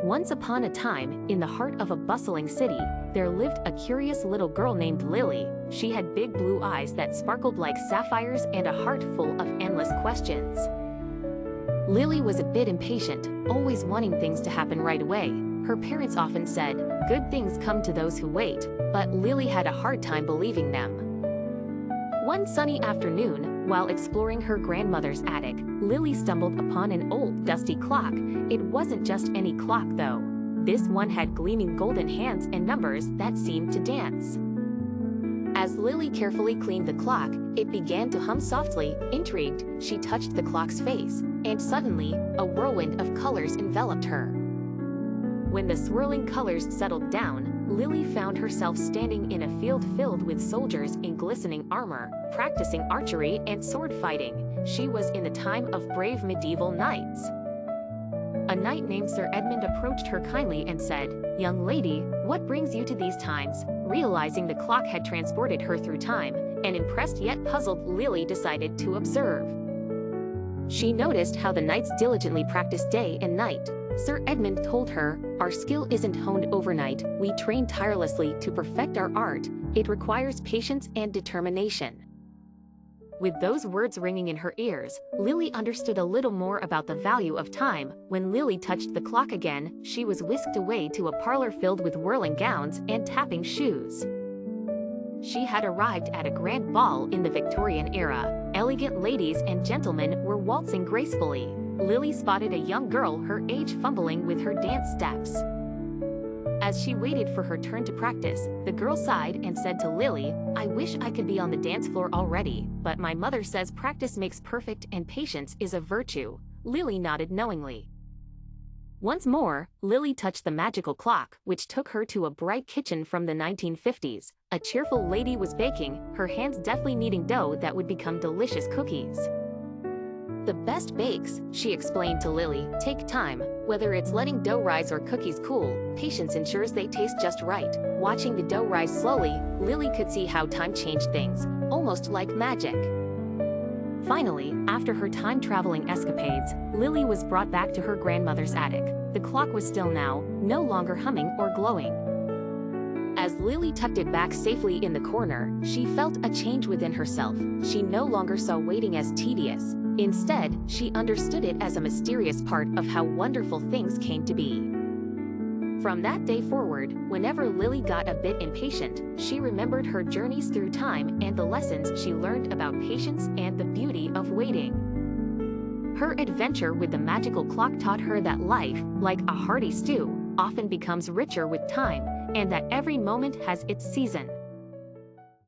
Once upon a time, in the heart of a bustling city, there lived a curious little girl named Lily. She had big blue eyes that sparkled like sapphires and a heart full of endless questions. Lily was a bit impatient, always wanting things to happen right away. Her parents often said, "Good things come to those who wait," but Lily had a hard time believing them. One sunny afternoon, while exploring her grandmother's attic, Lily stumbled upon an old, dusty clock. It wasn't just any clock, though. This one had gleaming golden hands and numbers that seemed to dance. As Lily carefully cleaned the clock, it began to hum softly. Intrigued, she touched the clock's face, and suddenly, a whirlwind of colors enveloped her. When the swirling colors settled down, Lily found herself standing in a field filled with soldiers in glistening armor, practicing archery and sword fighting. She was in the time of brave medieval knights. A knight named Sir Edmund approached her kindly and said, "Young lady, what brings you to these times?" Realizing the clock had transported her through time, an impressed yet puzzled Lily decided to observe. She noticed how the knights diligently practiced day and night. Sir Edmund told her, "Our skill isn't honed overnight. We train tirelessly to perfect our art. It requires patience and determination." With those words ringing in her ears, Lily understood a little more about the value of time. When Lily touched the clock again, she was whisked away to a parlor filled with whirling gowns and tapping shoes. She had arrived at a grand ball in the Victorian era. Elegant ladies and gentlemen were waltzing gracefully. Lily spotted a young girl her age fumbling with her dance steps. As she waited for her turn to practice, the girl sighed and said to Lily, "I wish I could be on the dance floor already, but my mother says practice makes perfect and patience is a virtue." Lily nodded knowingly. Once more, Lily touched the magical clock, which took her to a bright kitchen from the 1950s. A cheerful lady was baking, her hands deftly kneading dough that would become delicious cookies. "The best bakes," she explained to Lily, "take time. Whether it's letting dough rise or cookies cool, patience ensures they taste just right." Watching the dough rise slowly, Lily could see how time changed things, almost like magic. Finally, after her time-traveling escapades, Lily was brought back to her grandmother's attic. The clock was still now, no longer humming or glowing. As Lily tucked it back safely in the corner, she felt a change within herself. She no longer saw waiting as tedious. Instead, she understood it as a mysterious part of how wonderful things came to be. From that day forward, whenever Lily got a bit impatient, she remembered her journeys through time and the lessons she learned about patience and the beauty of waiting. Her adventure with the magical clock taught her that life, like a hearty stew, often becomes richer with time, and that every moment has its season.